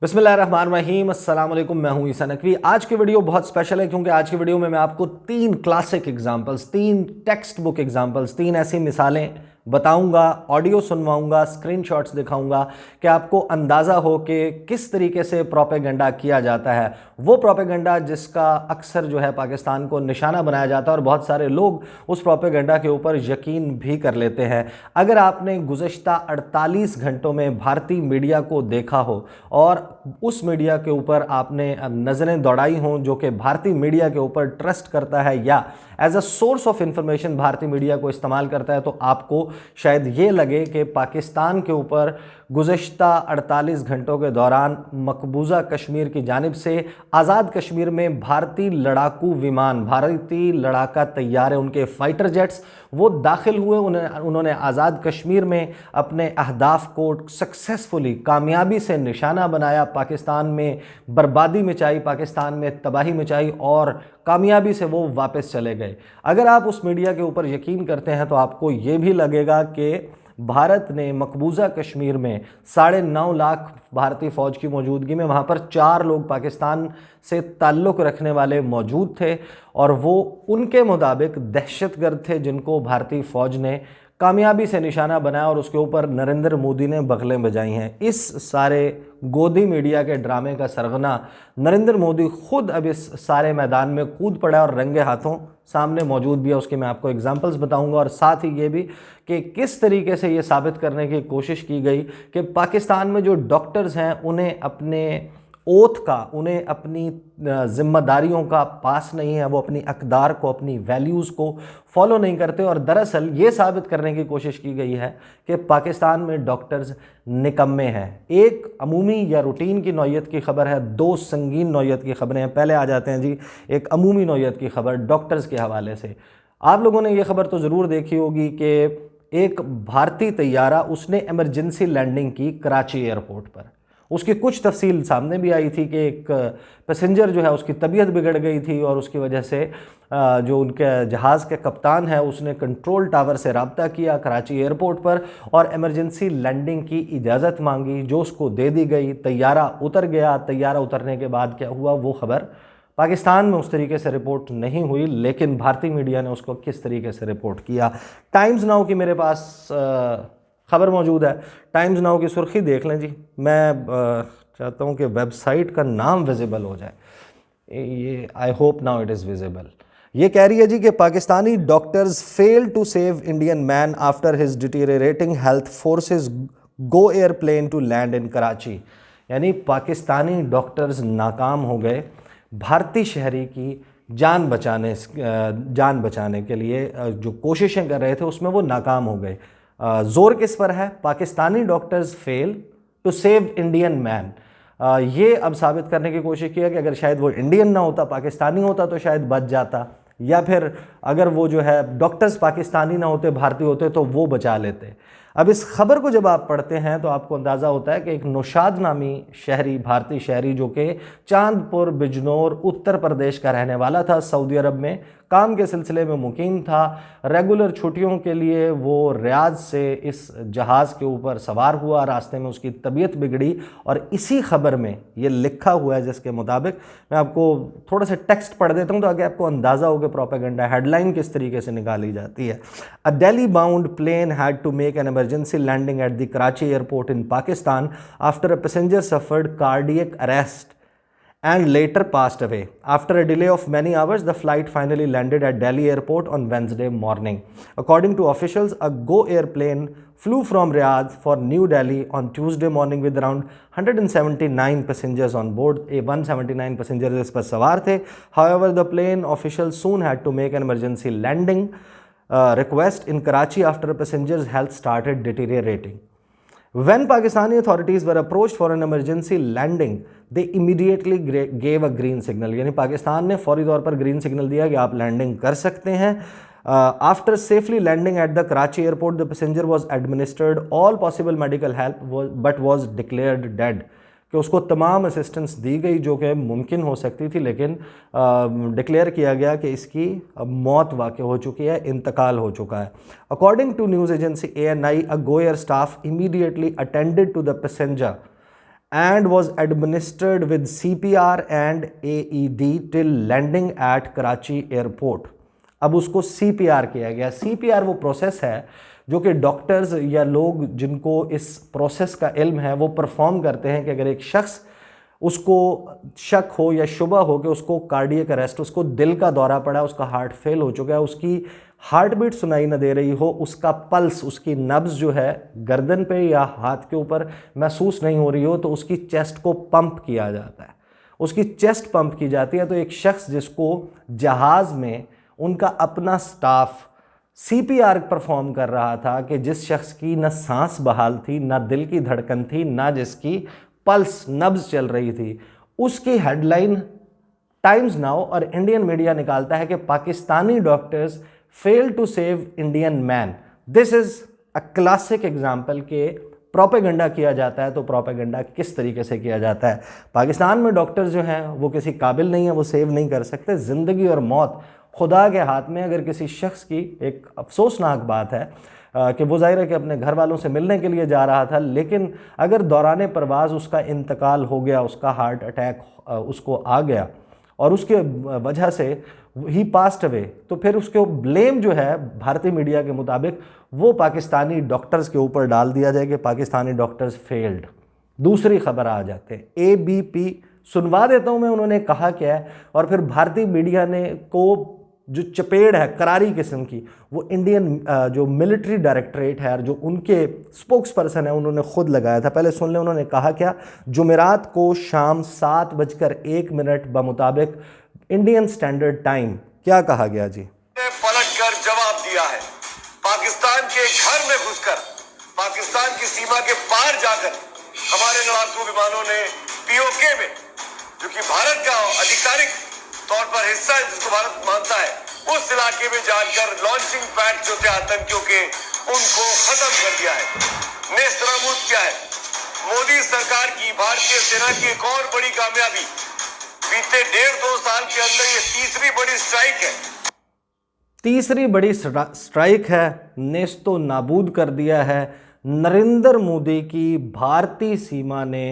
बिस्मिल्लाहिर्रहमानिर्रहीम, अस्सलाम वालेकुम। मैं हूं ईसा नकवी। आज की वीडियो बहुत स्पेशल है क्योंकि आज की वीडियो में मैं आपको तीन क्लासिक एग्जांपल्स, तीन टेक्स्ट बुक एग्जांपल्स, तीन ऐसी मिसालें बताऊंगा, ऑडियो सुनवाऊंगा, स्क्रीनशॉट्स दिखाऊंगा कि आपको अंदाज़ा हो कि किस तरीके से प्रोपेगेंडा किया जाता है। वो प्रोपेगेंडा जिसका अक्सर जो है पाकिस्तान को निशाना बनाया जाता है और बहुत सारे लोग उस प्रोपेगेंडा के ऊपर यकीन भी कर लेते हैं। अगर आपने गुज़श्ता 48 घंटों में भारतीय मीडिया को देखा हो और उस मीडिया के ऊपर आपने नज़रें दौड़ाई हों जो कि भारतीय मीडिया के ऊपर ट्रस्ट करता है या as a source of information भारतीय मीडिया को इस्तेमाल करता है, तो आपको शायद ये लगे कि पाकिस्तान के ऊपर गुज़श्ता 48 घंटों के दौरान मकबूजा कश्मीर की जानिब से आज़ाद कश्मीर में भारतीय लड़ाकू विमान, भारतीय लड़ाका तैयारे, उनके फाइटर जेट्स वो दाखिल हुए। उन्होंने आज़ाद कश्मीर में अपने अहदाफ को सक्सेसफुली, कामयाबी से निशाना बनाया, पाकिस्तान में बर्बादी मचाई, पाकिस्तान में तबाही मचाई और कामयाबी से वो वापस चले गए। अगर आप उस मीडिया के ऊपर यकीन करते हैं तो आपको ये भी लगेगा कि भारत ने मकबूजा कश्मीर में 9.5 लाख भारतीय फ़ौज की मौजूदगी में वहाँ पर 4 लोग पाकिस्तान से ताल्लुक़ रखने वाले मौजूद थे और वो उनके मुताबिक दहशतगर्द थे जिनको भारतीय फ़ौज ने कामयाबी से निशाना बनाया और उसके ऊपर नरेंद्र मोदी ने बगलें बजाई हैं। इस सारे गोदी मीडिया के ड्रामे का सरगना नरेंद्र मोदी खुद अब इस सारे मैदान में कूद पड़ा और रंगे हाथों सामने मौजूद भी है। उसके मैं आपको एग्जांपल्स बताऊंगा और साथ ही ये भी कि किस तरीके से ये साबित करने की कोशिश की गई कि पाकिस्तान में जो डॉक्टर्स हैं उन्हें अपने ओथ का, उन्हें अपनी जिम्मेदारियों का पास नहीं है, वो अपनी अक़दार को, अपनी वैल्यूज़ को फॉलो नहीं करते। और दरअसल ये साबित करने की कोशिश की गई है कि पाकिस्तान में डॉक्टर्स निकम्मे हैं। एक अमूमी या रूटीन की नौयत की खबर है, दो संगीन नौयत की खबरें हैं। पहले आ जाते हैं जी एक अमूमी नौयत की खबर डॉक्टर्स के हवाले से। आप लोगों ने ये खबर तो ज़रूर देखी होगी कि एक भारतीय तैयारा उसने इमरजेंसी लैंडिंग की कराची एयरपोर्ट पर। उसकी कुछ तफसील सामने भी आई थी कि एक पैसेंजर जो है उसकी तबीयत बिगड़ गई थी और उसकी वजह से जो उनके जहाज़ के कप्तान है उसने कंट्रोल टावर से रब्ता किया कराची एयरपोर्ट पर और इमरजेंसी लैंडिंग की इजाज़त मांगी, जो उसको दे दी गई। तैयारा उतर गया। तैयारा उतरने के बाद क्या हुआ वो ख़बर पाकिस्तान में उस तरीके से रिपोर्ट नहीं हुई, लेकिन भारतीय मीडिया ने उसको किस तरीके से रिपोर्ट किया। टाइम्स नाउ की मेरे पास खबर मौजूद है। टाइम्स नाउ की सुर्खी देख लें जी। मैं चाहता हूँ कि वेबसाइट का नाम विजिबल हो जाए। ये I hope now it is visible. ये कह रही है जी कि Pakistani doctors fail to save Indian man after his deteriorating health, forces Go airplane to land in Karachi. यानी पाकिस्तानी डॉक्टर्स नाकाम हो गए भारतीय शहरी की जान बचाने के लिए जो कोशिशें कर रहे थे उसमें वो नाकाम हो गए। जोर किस पर है? Pakistani doctors fail to save Indian man. ये अब साबित करने की कोशिश किया कि अगर शायद वो इंडियन ना होता, पाकिस्तानी होता तो शायद बच जाता, या फिर अगर वो जो है डॉक्टर्स पाकिस्तानी ना होते, भारतीय होते तो वो बचा लेते। अब इस खबर को जब आप पढ़ते हैं तो आपको अंदाज़ा होता है कि एक नौशाद नामी शहरी, भारतीय शहरी जो कि चांदपुर बिजनौर उत्तर प्रदेश का रहने वाला था, सऊदी अरब में काम के सिलसिले में मुकीम था। रेगुलर छुट्टियों के लिए वो रियाद से इस जहाज़ के ऊपर सवार हुआ। रास्ते में उसकी तबीयत बिगड़ी और इसी खबर में ये लिखा हुआ है जिसके मुताबिक मैं आपको थोड़ा सा टेक्स्ट पढ़ देता हूँ ताकि आपको अंदाज़ा हो कि प्रोपेगेंडा हेडलाइन किस तरीके से निकाली जाती है। A Delhi bound plane had to make an emergency landing at the Karachi airport in Pakistan after a passenger suffered cardiac arrest and later passed away. After a delay of many hours, the flight finally landed at Delhi airport on Wednesday morning. According to officials, a Go airplane flew from Riyadh for New Delhi on Tuesday morning with around 179 passengers on board. 179 passengers इस पर सवार थे. However, the plane officials soon had to make an emergency landing request in Karachi after a passenger's health started deteriorating. When Pakistani authorities were approached for an emergency landing, they immediately gave a green signal. यानी पाकिस्तान ने फौरी तौर पर green signal दिया कि आप landing कर सकते हैं। After safely landing at the Karachi airport, the passenger was administered all possible medical help but was declared dead. कि उसको तमाम असिस्टेंस दी गई जो कि मुमकिन हो सकती थी, लेकिन डिक्लेयर किया गया कि इसकी मौत वाक़ हो चुकी है, इंतकाल हो चुका है। According to news agency ANI, a Go Air staff immediately attended to the passenger and was administered with CPR and AED till landing at Karachi airport। अब उसको CPR किया गया। CPR वो प्रोसेस है जो कि डॉक्टर्स या लोग जिनको इस प्रोसेस का इल्म है वो परफॉर्म करते हैं कि अगर एक शख्स उसको शक हो या शुबा हो कि उसको कार्डियक अरेस्ट, उसको दिल का दौरा पड़ा, उसका हार्ट फेल हो चुका है, उसकी हार्ट बीट सुनाई न दे रही हो, उसका पल्स, उसकी नब्ज जो है गर्दन पे या हाथ के ऊपर महसूस नहीं हो रही हो, तो उसकी चेस्ट को पंप किया जाता है, उसकी चेस्ट पंप की जाती है। तो एक शख्स जिसको जहाज़ में उनका अपना स्टाफ CPR परफॉर्म कर रहा था कि जिस शख्स की न सांस बहाल थी, ना दिल की धड़कन थी, ना जिसकी पल्स नब्ज चल रही थी, उसकी हेडलाइन टाइम्स नाउ और इंडियन मीडिया निकालता है कि Pakistani doctors fail to save Indian man. This is a classic example के प्रोपेगेंडा किया जाता है। तो प्रोपेगेंडा किस तरीके से किया जाता है? पाकिस्तान में डॉक्टर्स जो हैं वो किसी काबिल नहीं है, वो सेव नहीं कर सकते। ज़िंदगी और मौत खुदा के हाथ में। अगर किसी शख्स की, एक अफसोसनाक बात है कि वो ज़ाहिर है कि अपने घर वालों से मिलने के लिए जा रहा था, लेकिन अगर दौरान परवाज़ उसका इंतकाल हो गया, उसका हार्ट अटैक उसको आ गया और उसके वजह से ही पास्ट अवे, तो फिर उसके ब्लेम जो है भारतीय मीडिया के मुताबिक वो पाकिस्तानी डॉक्टर्स के ऊपर डाल दिया जाए कि पाकिस्तानी डॉक्टर्स फेल्ड। दूसरी खबर आ जाते हैं, ABP सुनवा देता हूँ मैं, उन्होंने कहा क्या है। और फिर भारतीय मीडिया ने को जो चपेड़ है करारी किस्म की, वो इंडियन जो मिलिट्री डायरेक्टरेट है, जो उनके स्पोक्स पर्सन है, उन्होंने खुद लगाया था। पहले सुन लें उन्होंने कहा क्या। जुमेरात को शाम 7:01 बमुताबिक इंडियन स्टैंडर्ड टाइम क्या कहा गया जी? पलट कर जवाब दिया है। पाकिस्तान के घर में घुसकर, पाकिस्तान की सीमा के पार जाकर हमारे लड़ाकू विमानों ने POK में, जो कि भारत का आधिकारिक तौर पर हिस्सा है, जिसको भारत मानता है, उस इलाके में जाकर लॉन्चिंग पैड जो थे आतंकियों के, उनको खत्म कर दिया है। नेस्तनाबूद किया है। मोदी सरकार की, भारतीय सेना की एक और बड़ी कामयाबी, बीते 1.5-2 साल के अंदर ये तीसरी बड़ी स्ट्राइक है। तीसरी बड़ी स्ट्राइक है, नेस्तो नाबूद कर दिया है। नरेंद्र मोदी की भारतीय सीमा ने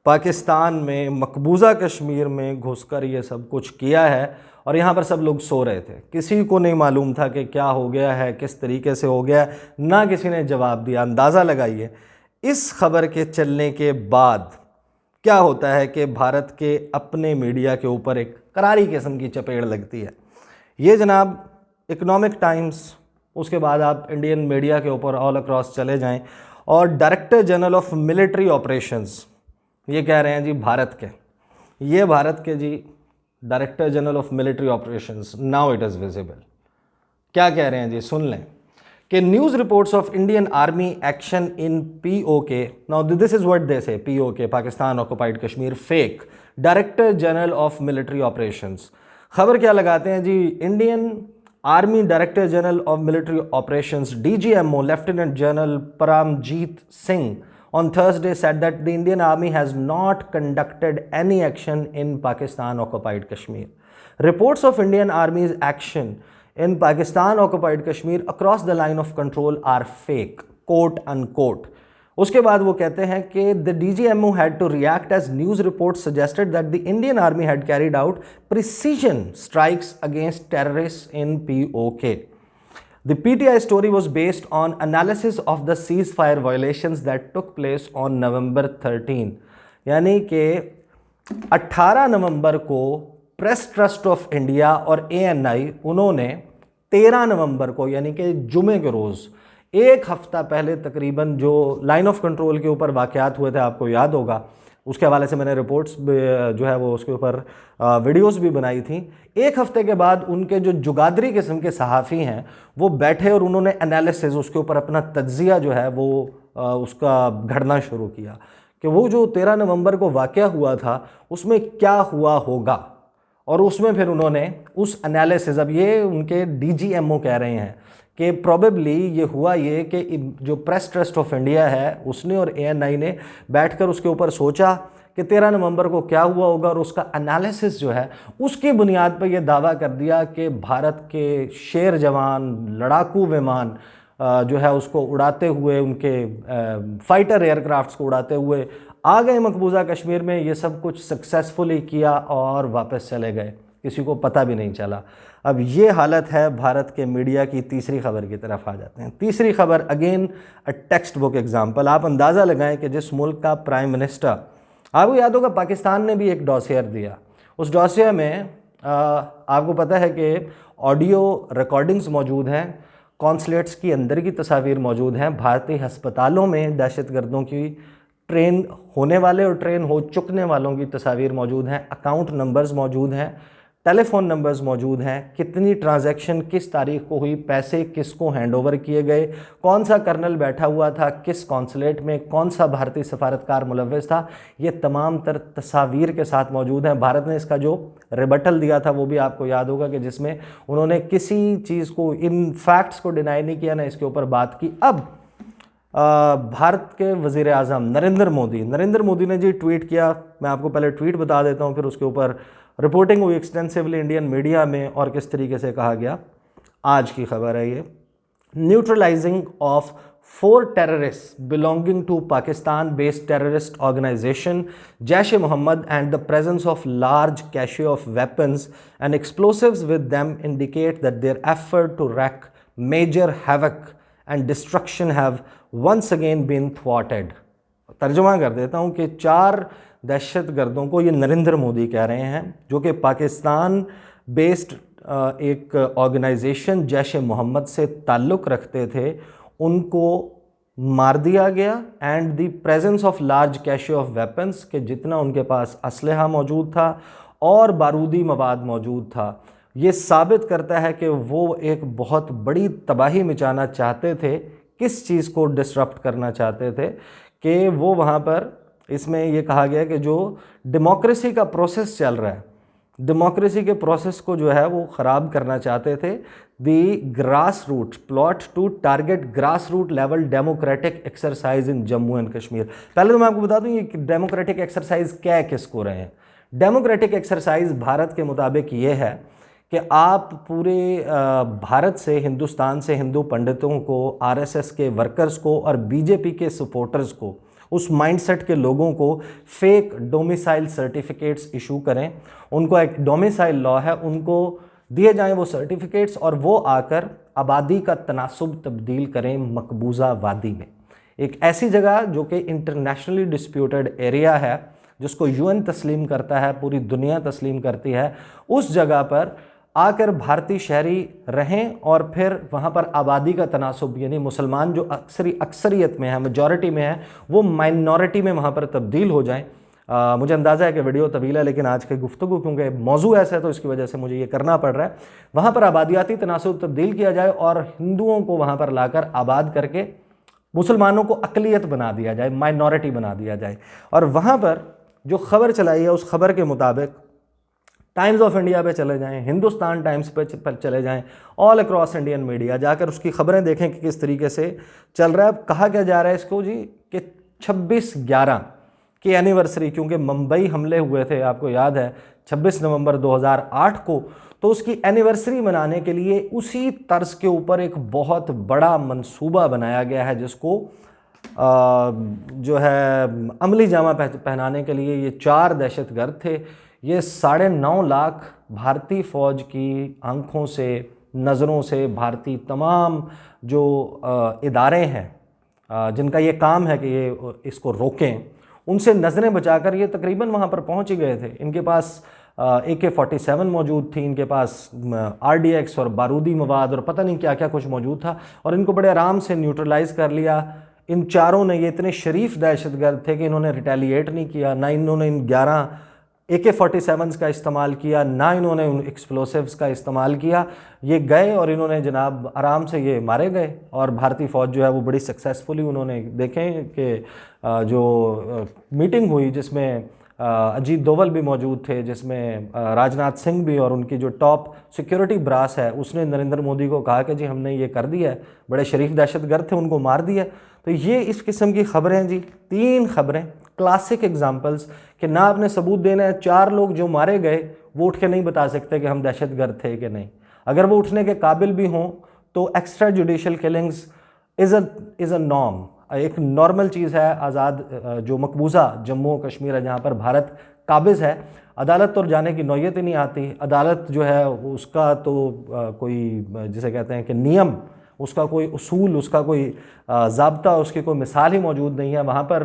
पाकिस्तान में मकबूजा कश्मीर में घुसकर ये सब कुछ किया है। और यहाँ पर सब लोग सो रहे थे, किसी को नहीं मालूम था कि क्या हो गया है, किस तरीके से हो गया, ना किसी ने जवाब दिया। अंदाज़ा लगाइए इस खबर के चलने के बाद क्या होता है कि भारत के अपने मीडिया के ऊपर एक करारी किस्म की चपेड़ लगती है। ये जनाब इकोनॉमिक टाइम्स, उसके बाद आप इंडियन मीडिया के ऊपर ऑल अक्रॉस चले जाएं, और director general of military operations ये कह रहे हैं जी भारत के, ये भारत के जी director general of military operations, now it is visible. क्या कह रहे हैं जी, सुन लें कि news reports of Indian army action in POK, now this is what they say, POK Pakistan occupied Kashmir, fake. Director general of military operations, खबर क्या लगाते हैं जी, Indian army director general of military operations DGMO lieutenant general Paramjit Singh on Thursday said that the Indian Army has not conducted any action in Pakistan occupied Kashmir. Reports of Indian Army's action in Pakistan occupied Kashmir across the line of control are fake, quote unquote. उसके बाद वो कहते हैं कि the DGMO had to react as news reports suggested that the Indian Army had carried out precision strikes against terrorists in POK. The PTI story was based on analysis of the ceasefire violations that took place on November 13. यानी कि 18 नवंबर को press trust of India और ANI उन्होंने 13 नवंबर को यानी कि जुमे के रोज़, एक हफ्ता पहले तकरीबन, जो लाइन ऑफ कंट्रोल के ऊपर वाक़यात हुए थे, आपको याद होगा, उसके हवाले से मैंने रिपोर्ट्स जो है वो उसके ऊपर वीडियोस भी बनाई थी। एक हफ्ते के बाद उनके जो जुगादरी किस्म के सहाफ़ी हैं वो बैठे और उन्होंने एनालिसिस, उसके ऊपर अपना तज्ज़िया जो है वो उसका घड़ना शुरू किया कि वो जो 13 नवंबर को वाक़या हुआ था उसमें क्या हुआ होगा। और उसमें फिर उन्होंने उस एनालिसिस, अब ये उनके DGMO कह रहे हैं कि प्रोबेबली ये हुआ ये कि जो प्रेस ट्रस्ट ऑफ इंडिया है उसने और ANI ने बैठकर उसके ऊपर सोचा कि 13 नवंबर को क्या हुआ होगा, और उसका एनालिसिस जो है उसकी बुनियाद पर यह दावा कर दिया कि भारत के शेर जवान लड़ाकू विमान जो है उसको उड़ाते हुए, उनके फाइटर एयरक्राफ्ट्स को उड़ाते हुए आ गए मकबूजा कश्मीर में, ये सब कुछ सक्सेसफुली किया और वापस चले गए, किसी को पता भी नहीं चला। अब ये हालत है भारत के मीडिया की। तीसरी खबर की तरफ आ जाते हैं। तीसरी खबर again a text book example. आप अंदाज़ा लगाएं कि जिस मुल्क का प्राइम मिनिस्टर, आपको याद होगा पाकिस्तान ने भी एक डॉसियर दिया, उस डॉसियर में आपको पता है कि ऑडियो रिकॉर्डिंग्स मौजूद हैं, कॉन्सुलेट्स की अंदर की तस्वीर मौजूद हैं, भारतीय अस्पतालों में दहशतगर्दों की ट्रेन होने वाले और ट्रेन हो चुकने वालों की तस्वीर मौजूद हैं, अकाउंट नंबर्स मौजूद हैं, टेलीफोन नंबर्स मौजूद हैं, कितनी ट्रांजैक्शन किस तारीख को हुई, पैसे किसको हैंडओवर किए गए, कौन सा कर्नल बैठा हुआ था किस कॉन्सुलेट में, कौन सा भारतीय सफारतकार मुलव्वस था, ये तमाम तर तस्वीर के साथ मौजूद हैं। भारत ने इसका जो रिबटल दिया था वो भी आपको याद होगा कि जिसमें उन्होंने किसी चीज़ को, इन फैक्ट्स को डिनाई नहीं किया, ना इसके ऊपर बात की। अब भारत के वज़ीर आज़म नरेंद्र मोदी ने जी ट्वीट किया। मैं आपको पहले ट्वीट बता देता हूँ, फिर उसके ऊपर रिपोर्टिंग हुई एक्सटेंसिवली इंडियन मीडिया में और किस तरीके से कहा गया। आज की खबर है ये, neutralising of 4 terrorist belonging to Pakistan based terrorist organisation Jaish-e-Mohammed and the presence of large cache of weapons and explosives with them indicate that their effort to wreak major havoc and destruction have once again been थ्वाटेड। तर्जुमा कर देता हूँ कि 4 दहशतगर्दों को, ये नरेंद्र मोदी कह रहे हैं, जो कि पाकिस्तान बेस्ड एक ऑर्गेनाइजेशन जैश-ए-मोहम्मद से ताल्लुक़ रखते थे, उनको मार दिया गया। And the presence of large cache of weapons, के जितना उनके पास असलहा मौजूद था और बारूदी मवाद मौजूद था, ये साबित करता है कि वो एक बहुत बड़ी तबाही मचाना चाहते थे। किस चीज़ को डिसरप्ट करना चाहते थे कि वो वहाँ पर, इसमें ये कहा गया कि जो डेमोक्रेसी का प्रोसेस चल रहा है, डेमोक्रेसी के प्रोसेस को जो है वो ख़राब करना चाहते थे। The grass root plot to target grass root level democratic exercise in Jammu and Kashmir. पहले तो मैं आपको बता दूं ये डेमोक्रेटिक एक्सरसाइज क्या किसको रहे हैं। डेमोक्रेटिक एक्सरसाइज भारत के मुताबिक ये है कि आप पूरे भारत से, हिंदुस्तान से हिंदू पंडितों को, आरएसएस के वर्कर्स को और बीजेपी के सपोर्टर्स को, उस माइंडसेट के लोगों को फेक डोमिसाइल सर्टिफिकेट्स इशू करें। उनको एक डोमिसाइल लॉ है, उनको दिए जाएं वो सर्टिफिकेट्स और वो आकर आबादी का तनासुब तब्दील करें मकबूजा वादी में, एक ऐसी जगह जो कि इंटरनेशनली डिस्प्यूटेड एरिया है, जिसको यूएन तस्लीम करता है, पूरी दुनिया तस्लीम करती है। उस जगह पर आकर भारतीय शहरी रहें और फिर वहाँ पर आबादी का तनासुब, यानी मुसलमान जो अक्सरियत में है, मेजॉरिटी में है, वो माइनॉरिटी में वहाँ पर तब्दील हो जाएं। मुझे अंदाज़ा है कि वीडियो तवील है, लेकिन आज की गुफ्तगू क्योंकि मौजू ऐसा है तो इसकी वजह से मुझे ये करना पड़ रहा है। वहाँ पर आबादियाती तनासुब तब्दील किया जाए और हिंदुओं को वहाँ पर लाकर आबाद करके मुसलमानों को अक़लियत बना दिया जाए, माइनॉरिटी बना दिया जाए। और वहाँ पर जो खबर चलाई है उस खबर के मुताबिक टाइम्स ऑफ इंडिया पे चले जाएं, हिंदुस्तान टाइम्स पे चले जाएं, ऑल अक्रॉस इंडियन मीडिया जाकर उसकी खबरें देखें कि किस तरीके से चल रहा है। कहा क्या जा रहा है इसको जी कि 26/11 की एनिवर्सरी, क्योंकि मुंबई हमले हुए थे, आपको याद है 26 नवंबर 2008 को, तो उसकी एनिवर्सरी मनाने के लिए उसी तर्ज के ऊपर एक बहुत बड़ा मंसूबा बनाया गया है, जिसको जो है अमली जामा पहनाने के लिए ये 4 दहशतगर्द थे। ये 9.5 लाख भारतीय फ़ौज की आंखों से, नज़रों से, भारतीय तमाम जो इदारे हैं जिनका ये काम है कि ये इसको रोकें, उनसे नज़रें बचाकर ये तकरीबन वहाँ पर पहुँच ही गए थे। इनके पास AK-47 मौजूद थी, इनके पास RDX और बारूदी मवाद और पता नहीं क्या क्या कुछ मौजूद था, और इनको बड़े आराम से न्यूट्रलाइज़ कर लिया। इन चारों ने, ये इतने शरीफ दहशतगर्द थे कि इन्होंने रिटेलिएट नहीं किया, ना इन्होंने इन 11 AK-47 का इस्तेमाल किया, ना इन्होंने उन एक्सप्लोसिव्स का इस्तेमाल किया। ये गए और इन्होंने जनाब आराम से ये मारे गए। और भारतीय फ़ौज जो है वो बड़ी सक्सेसफुली, उन्होंने देखें कि जो मीटिंग हुई जिसमें अजीत डोवल भी मौजूद थे, जिसमें राजनाथ सिंह भी, और उनकी जो टॉप सिक्योरिटी ब्रास है उसने नरेंद्र मोदी को कहा कि जी हमने ये कर दिया है, बड़े शरीफ दहशतगर्द थे उनको मार दिया। तो ये इस किस्म की खबरें जी, 3 खबरें क्लासिक एग्जाम्पल्स कि ना आपने सबूत देना है। 4 लोग जो मारे गए वो उठ के नहीं बता सकते कि हम दहशतगर्द थे कि नहीं। अगर वो उठने के काबिल भी हों तो extra judicial killings is a norm. एक नॉर्मल चीज़ है, आज़ाद जो मकबूजा जम्मू कश्मीर है जहाँ पर भारत काबिज़ है, अदालत तो जाने की नौयत ही नहीं आती। अदालत जो है उसका तो कोई जिसे कहते हैं कि नियम, उसका कोई उसूल, उसका कोई ज़ाब्ता, उसकी कोई मिसाल ही मौजूद नहीं है। वहाँ पर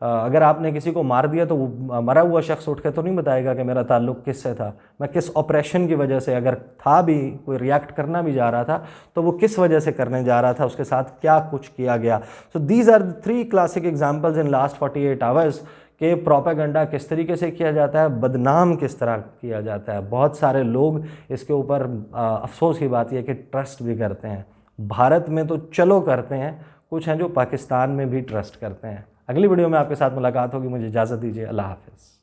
अगर आपने किसी को मार दिया तो वो मरा हुआ शख्स उठ के तो नहीं बताएगा कि मेरा ताल्लुक़ किससे था, मैं किस ऑपरेशन की वजह से, अगर था भी कोई रिएक्ट करना भी जा रहा था तो वो किस वजह से करने जा रहा था, उसके साथ क्या कुछ किया गया। So these are the 3 classic examples in last 48 hours कि प्रोपेगेंडा किस तरीके से किया जाता है, बदनाम किस तरह किया जाता है। बहुत सारे लोग इसके ऊपर अफसोस की बात यह है कि ट्रस्ट भी करते हैं। भारत में तो चलो करते हैं, कुछ हैं जो पाकिस्तान में भी ट्रस्ट करते हैं। अगली वीडियो में आपके साथ मुलाकात होगी, मुझे इजाज़त दीजिए, अल्लाह हाफ़िज़।